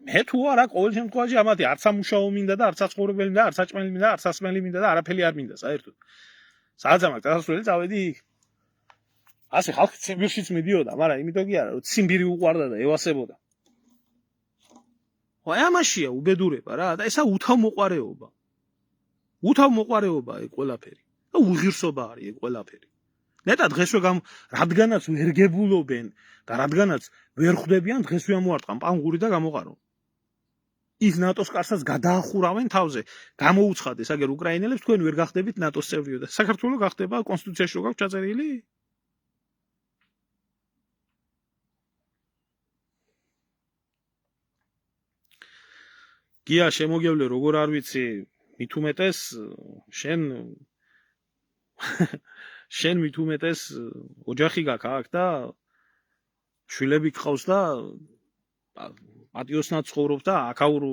მე თუ არა ყოველ შემთხვევაში ამათი არც ამუშაო მინდა და არც აცხოვრებელი მინდა არც საჭმელი მინდა არც სასმელი მინდა და არაფერი არ მინდა საერთოდ სადაც ამაკ დასასვლელი წავედი ასე ხალხი ციმბირშიც მიდიოდა მაგრამ იმიტომ კი არა რომ ციმბირი უყვარდა და ევასებოდა ხო ამაშია უბედურება რა და ესა უთავმოყვარეობა ეგ ყველაფერი და უღირსობა არის ეგ ყველაფერი ნეტა დღესვე რადგანაც ვერ გებულობენ და რადგანაც ვერ ხვდებიან დღესვე ამოარტყან პანგური და გამოყარო ის ნატოს კარსაც გადაახურავენ თავზე გამოუცხადეს აგერ უკრაინელებს თქვენ ვერ გახდებით ნატოს წევრი და საქართველოს გახდება კონსტიტუციაში რო გაქვს ჩაწერილი გია შემოგევლე როგორ არ ვიცი მით უმეტეს შენ მით უმეტეს ოჯახი გაქვს აქ და შვილები გყავს და პატიოსნად ცხოვრობ და აქაურ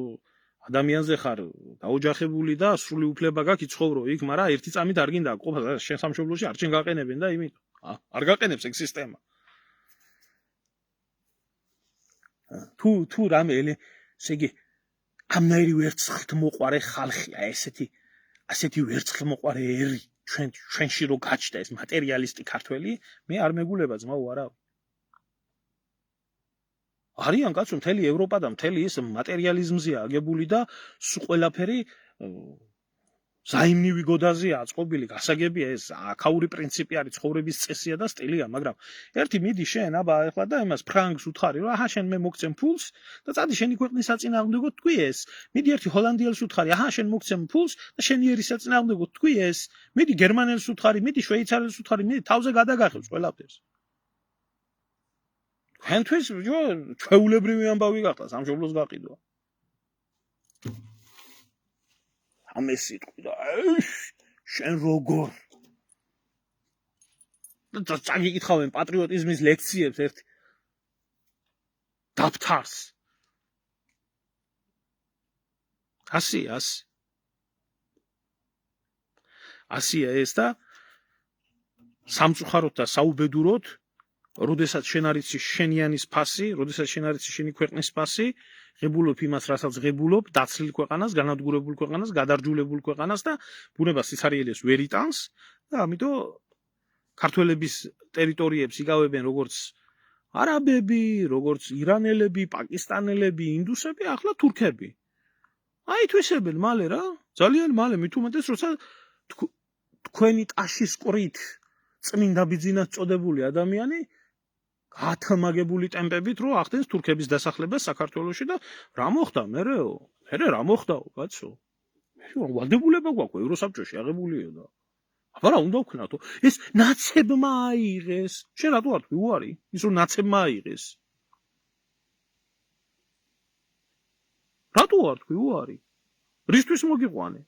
ადამიანზე ხარ დაოჯახებული და სრული უფლება გაქვს იცხოვრო იქ მაგრამ ერთი წამით არ გინდა ყოფა შენ სამშობლოში არ შენ გაყენებენ და იმით არ გაყენებს ეგ სისტემა თუ რამე ესე იგი ამნაირი ვერცხლთმოყვარე ხალხია ასეთი ვერცხლმოყვარე ერი ჩვენში რო გაჩნდა ეს მატერიალისტი ქართველი მე არ მეგულება ძმაო არა არიან კაცო მთელი ევროპა და მთელი ეს მატერიალიზმზეა აგებული და სულ ყველაფერი ზაიმნივი გოდაზეა აწყობილი გასაგებია ეს აქაური პრინციპი არის ცხოვრების წესია და სტილია მაგრამ ერთი მიდი შენ აბა ახლა და იმას ფრანგს უთხარი რომ აჰა შენ მე მოგცემ ფულს და წადი შენი ქვეყნის საწინააღმდეგო თქვი ეს მიდი ერთი ჰოლანდიელს უთხარი აჰა შენ მოგცემ ფულს და შენი ერის საწინააღმდეგო თქვი ეს მიდი გერმანელს უთხარი მიდი შვეიცარიელს უთხარი მიდი თავზე გადაგახევს ყველაფერს თქვენთვის ჩვეულებრივი ამბავი გახდა სამშობლოს გაყიდვა. ამე სიტყვი და შენ როგორ და წაგიკითხავენ პატრიოტიზმის ლექციებს ერთ დაფთარს. ასია ეს და სამწუხაროდ და საუბედუროდ, როდესაც შენ არ იცი შენიანის ფასი, როდესაც შენ არ იცი შენი ქვეყნის ფასი, ღებულობ იმას, რასაც ღებულობ, დაცლილ ქვეყანას, განადგურებულ ქვეყანას, გადარჯულებულ ქვეყანას და ბუნება სიცარიელეს ვერ იტანს და ამიტომ ქართველების ტერიტორიებს იკავებენ როგორც არაბები, როგორც ირანელები, პაკისტანელები, ინდუსები, ახლა თურქები. აი თვისებენ მალე რა, ძალიან მალე, მით უმეტეს როცა თქვენი ტაშის ყრით წმინდა ბიძინად წოდებული ადამიანი გათამაგებული ტემპებით რო ახდენს თურქების დასახლებას საქართველოში და რა მოხდა მერეო? მერე რა მოხდაო, კაცო? ვალდებულება გვაქვს ევროსაბჭოში აღებულიო და აბა რა უნდა ვქნათო? ეს ნაცებმა აიღეს. შენ რატო არ თქვი უარი? ის რომ ნაცებმა აიღეს. რატო არ თქვი უარი? რისთვის მოგიყვანე?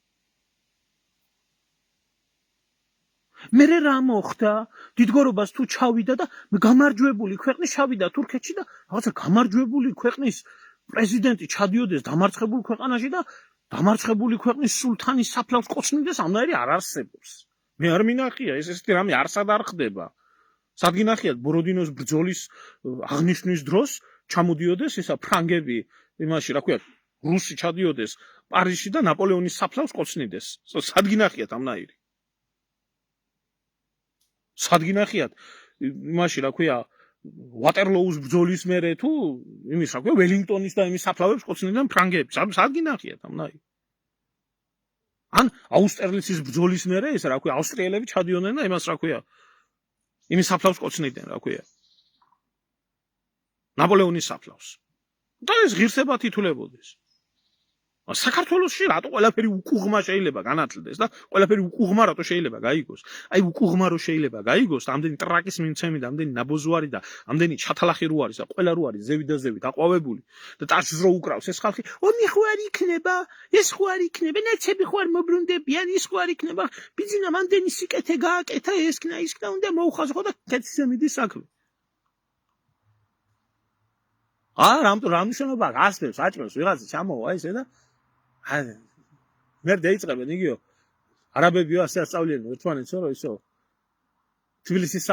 მერე რა მოხდა? დიდგორობას თუ ჩავიდა და გამარჯვებული ქვეყნის ჩავიდა თურქეთში და რაღაცა გამარჯვებული ქვეყნის პრეზიდენტი ჩადიოდეს დამარცხებულ ქვეყანაში და დამარცხებული ქვეყნის სულთანის საფლავს კოცნიდეს, ამნაირი არ არსებობს. მე არ მინახია ესეთი რამე არსად არ ხდება. სადგინახიათ ბოროდინოს ბრძოლის აღნიშვნის დროს ჩამოდიოდეს ისა ფრანგები იმაში, რა ქვია, რუსი ჩადიოდეს პარიზში და ნაპოლეონის საფლავს კოცნიდეს. სადგინახიათ ამნაირი. სადგინახიათ იმაში, რა ქვია, ვატერლოუს ბრძოლის მერე თუ იმის, რა ქვია, ველინგტონის და იმის საფლავებს კოცნიდნენ ფრანგები. სადგინახიათ ამნაირი. ან აუსტერლიცის ბრძოლის მერე ეს, რა ქვია, ავსტრიელები ჩადიოდნენ და იმას, რა ქვია, იმის საფლავს კოცნიდნენ, რა ქვია, ნაპოლეონის საფლავს. და ეს ღირსება თითულებოდეს. საქართველოში რატო ყველაფერი უკუღმა შეიძლება განათლდეს და ყველაფერი უკუღმა რატო შეიძლება გაიგოს? აი უკუღმა რო შეიძლება გაიგოს, ამდენი ტრაკის მიმცემი და ამდენი ნაბოზვარი და ამდენი ჩათალახი რო არის და ყველა რო არის ზევი და ზევი დაყვავებული და ტაშს რო უკრავს ეს ხალხი, ომი ხო არ იქნება, ეს ხო არ იქნება, ნაცები ხო არ მობრუნდებიან, ის ხო არ იქნება, ბიძინამ ამდენი სიკეთე გააკეთა, ესკნა უნდა მოუხაზო და კეთილზე მიდის საქმე. რამშენობა გასწრებს, აჭრებს ვიღაცა ჩამოვა ესე და მე დაიწყებენ იგიო არაბებიო ასე ასწავლიან ერთმანეთს რომ ისო თბილისის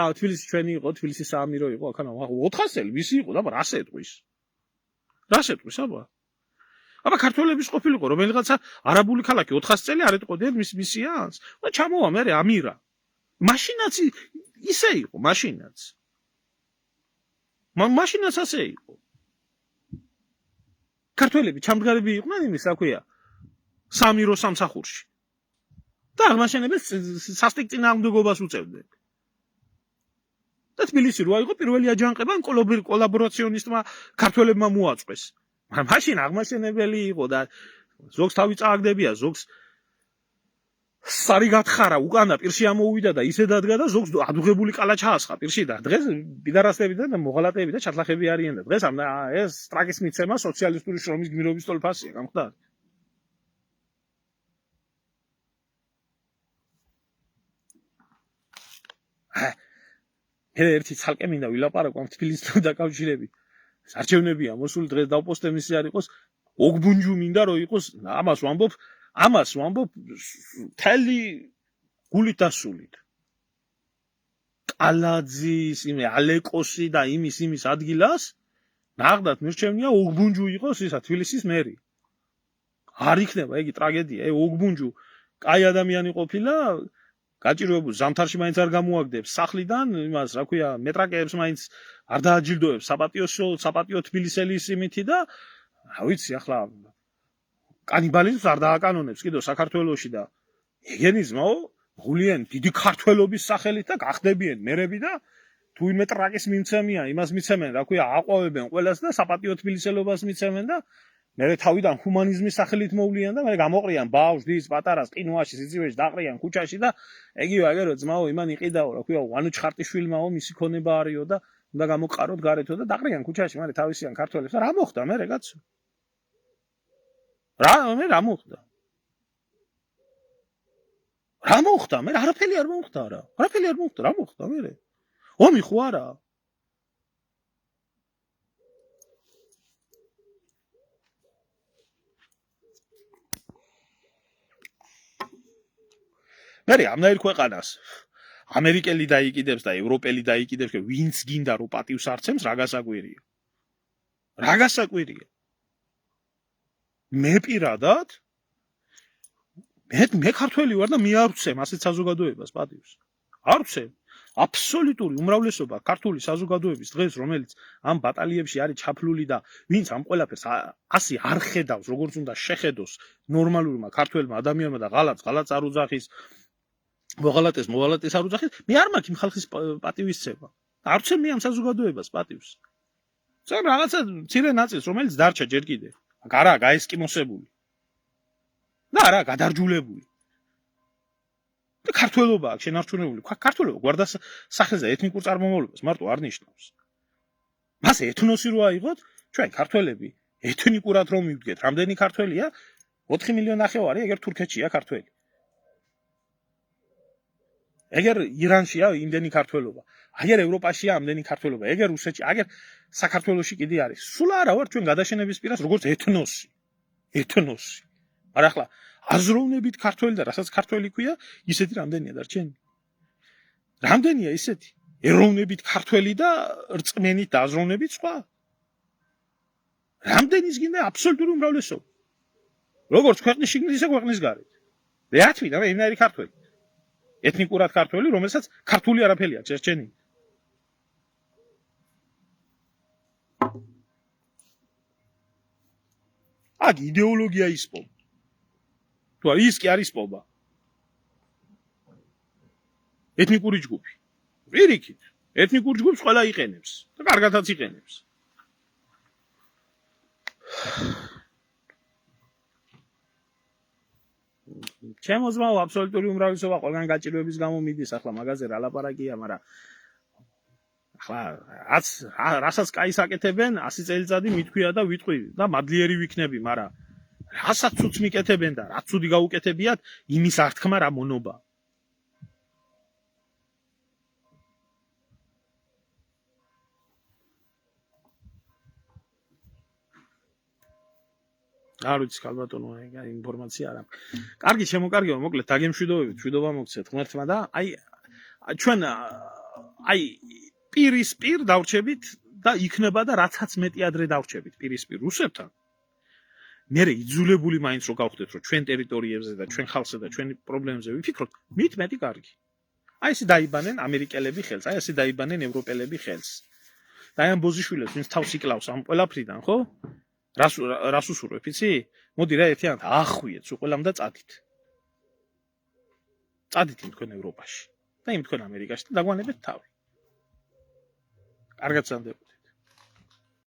ჩვენი იყო თბილისის საამირო იყო ახლა 400 წელი ვისი იყო და რა შეტყვის აბა ქართველების ყოფილიყო რომელიღაცა არაბული ქალაქი 400 წელი არ ეტყოდიან მის მისიანს და ჩამოვა მე ამირა მაშინაც ისე იყო მაშინაც ასე იყო ქართველები ჩამდგარები იყვნენ იმის რა ქვია სამირო სამსახურში და აღმაშენებელს სასტიკ წინააღმდეგობას უწევდნენ და თბილისი რო აიღო პირველი აჯანყება კოლაბორაციონისტმა ქართველებმა მოაწყვეს მაგრამ მაშინ აღმაშენებელი იყო და ზოგს თავი წააგდებია ზოგს სარი გათხარა უკანა პირში ამოუვიდა და ისე დადგა და ზოგს ადუღებული კალა ჩაასხა პირში და დღეს ბიდარასები და მოღალატეები და ჩათლახები არიან და დღეს ეს ტრაკის მიცემა სოციალისტური შრომის გმირობის ტოლფასია გამხდარ ერთი ცალკე მინდა ვილაპარაკო ამ თბილისთან დაკავშირებით არჩევნებია მოსული დღეს დავპოსტე მისი არ იყოს ოგბუნჯუ მინდა რომ იყოს ამას ვამბობ თელი გულით დასულით კალაძის იმე ალეკოსი და იმის ადგილას ნახდათ მირჩევნია ოგბუნჯუ იყოს ისა თბილისის მერი არ იქნება იგი ტრაგედია ოგბუნჯუ კაი ადამიანი ყოფილა გაჭირვებულ ზამთარში მაინც არ გამოაგდებს სახლიდან იმას რა ქვია მეტრაკეებს მაინც არ დააჯილდოებს საპატიო თბილისელის იმითი და რა ვიცი ახლა კანიბალიზმს არ დააკანონებს კიდევ საქართველოში და ეგენიზმო გულიან დიდი ქართველობის სახელით და გახდებიან მერები და თუ იმე ტრაკის მიმცემია იმას მიცემენ რა ქვია აყვავებენ ყველას და საპატიო თბილისელობას მიცემენ და მერე თავიდან ჰუმანიზმის სახელით მოვლიან და მერე გამოყრიან ბავშვს დის პატარას ყინვაში სიცივეში დაყრიან ქუჩაში და ეგიო აგერო ძმაო იმან იყიდაო რა ქვია ვანუჩ ხარტიშვილმაო მისი ქონება არისო და უნდა გამოყაროთ გარეთო და დაყრიან ქუჩაში, მაგრამ თავისიან ქართველებს და რა მოხდა მე კაცო? რა მოხდა? რა მოხდა? მე არაფერი არ მოხდა რა. არაფერი არ მოხდა, რა მოხდა მე? ომი ხო არა? მე ამდენივ ქვეყანას ამერიკელი დაიკიდებს და ევროპელი დაიკიდებს, ვინც გინდა რომ პატივს არცემს, რა გასაკვირია. რა გასაკვირია. მე პირადად მე ქართველი ვარ და მე არ ვცემ ასეთ საზოგადოებას პატივს. არ ვცემ. აბსოლუტური უმრავლესობა ქართული საზოგადოების დღეს, რომელიც ამ ბატალიებში არის ჩაფლული და ვინც ამ ყველაფერს ასე არ ხედავს, როგორც უნდა შეხედოს ნორმალურმა ქართველმა ადამიანმა და ღალატს არ უძახის, მოღალატეს არ უძახის, მე არ მაქვს იმ ხალხის პატივისცემა. არ ვცემ მე ამ საზოგადოებას პატივს. ზოგ რაღაცა მცირე ნაწილს, რომელიც დარჩა ჯერ კიდე. არა, გაესკიმოსებული. და არა, გადარჯულებული. და ქართველობა აქვს შენარჩუნებული. ქართველობა გვარდა სახეზე ეთნიკურ წარმომავლობას მარტო არ ნიშნავს. მას ეთნოსი რო აიღოთ, ჩვენ ქართველები ეთნიკურად რომ მივდგეთ, რამდენი ქართველია? 4 მილიონი ნახევარი, ეგერ თურქეთშია ქართველი. ეგერ ირანშია იმდენი ქართველობა. აგერ ევროპაშია ამდენი ქართველობა. ეგერ რუსეთში, აგერ საქართველოში კიდე არის. სულ არა ვარ ჩვენ გადაშენების პირას როგორც ეთნოსი. ეთნოსი. არა ახლა აზროვნებით ქართველი და რასაც ქართველი ქვია, ისეთი რამდენია დარჩენი? რამდენია ისეთი? ეროვნებით ქართველი და რწმენით და აზროვნებით სხვა? რამდენის გინდა აბსოლუტური უმრავლესობა? როგორც ქვეყნის შიგნით, ისე ქვეყნის გარეთ. მე არ თვიდა მე იმნაირი ქართველი. ეთნიკურად ქართველი, რომელსაც ქართული არაფერი აქვს შერჩენი. აქ იდეოლოგია ისპო. თუ ის კი არის პობა. ეთნიკური ჯგუფი. პირიქით, ეთნიკურ ჯგუფს ყველა იყენებს და კარგადაც იყენებს. ჩემო ზმაო, აბსოლუტური უმრავლესობა ყველგან გაჭირვების გამო მიდის, ახლა მაგაზე რა ლაპარაკია, მაგრამ ახლა რასაც კაის აკეთებენ, 100 წელიწადი მithქვია და ვიტყვი და მადლიერი ვიქნები, მაგრამ რასაც ცუდს მიკეთებენ და რა ცუდი გაუკეთებიათ, იმის არ თქმა რა მონობა. არ ვიცი ქალბატონო, ინფორმაცია არ აქვს. კარგი, შემოკარგეო, მოკლედ დაგემშვიდობებით, მშვიდობა მოგცეთ ღმერთმა და ჩვენ პირისპირ დავრჩებით და იქნება და რაცაც მეტი ადრე დავრჩებით პირისპირ რუსებთან. მე იძულებული მაინც რო გავხდეთ, რომ ჩვენ ტერიტორიებზე და ჩვენ ხალხზე და ჩვენი პრობლემებზე ვიფიქროთ, მით მეტი კარგი. აი ესე დაიბანენ ამერიკელები ხელს, აი ესე დაიბანენ ევროპელები ხელს. და აი ამ ბოზიშვილებს ვინც თავს იკლავს ამ ყველაფრიდან, ხო? რას უსურვებ, იცი? მოდი რა ერთიანად ახვიეთ სულ ყველამ და წადით. წადით იმ თქვენ ევროპაში და იმ თქვენ ამერიკაში და დაგვანებეთ თავი. კარგად სანდებოდეთ.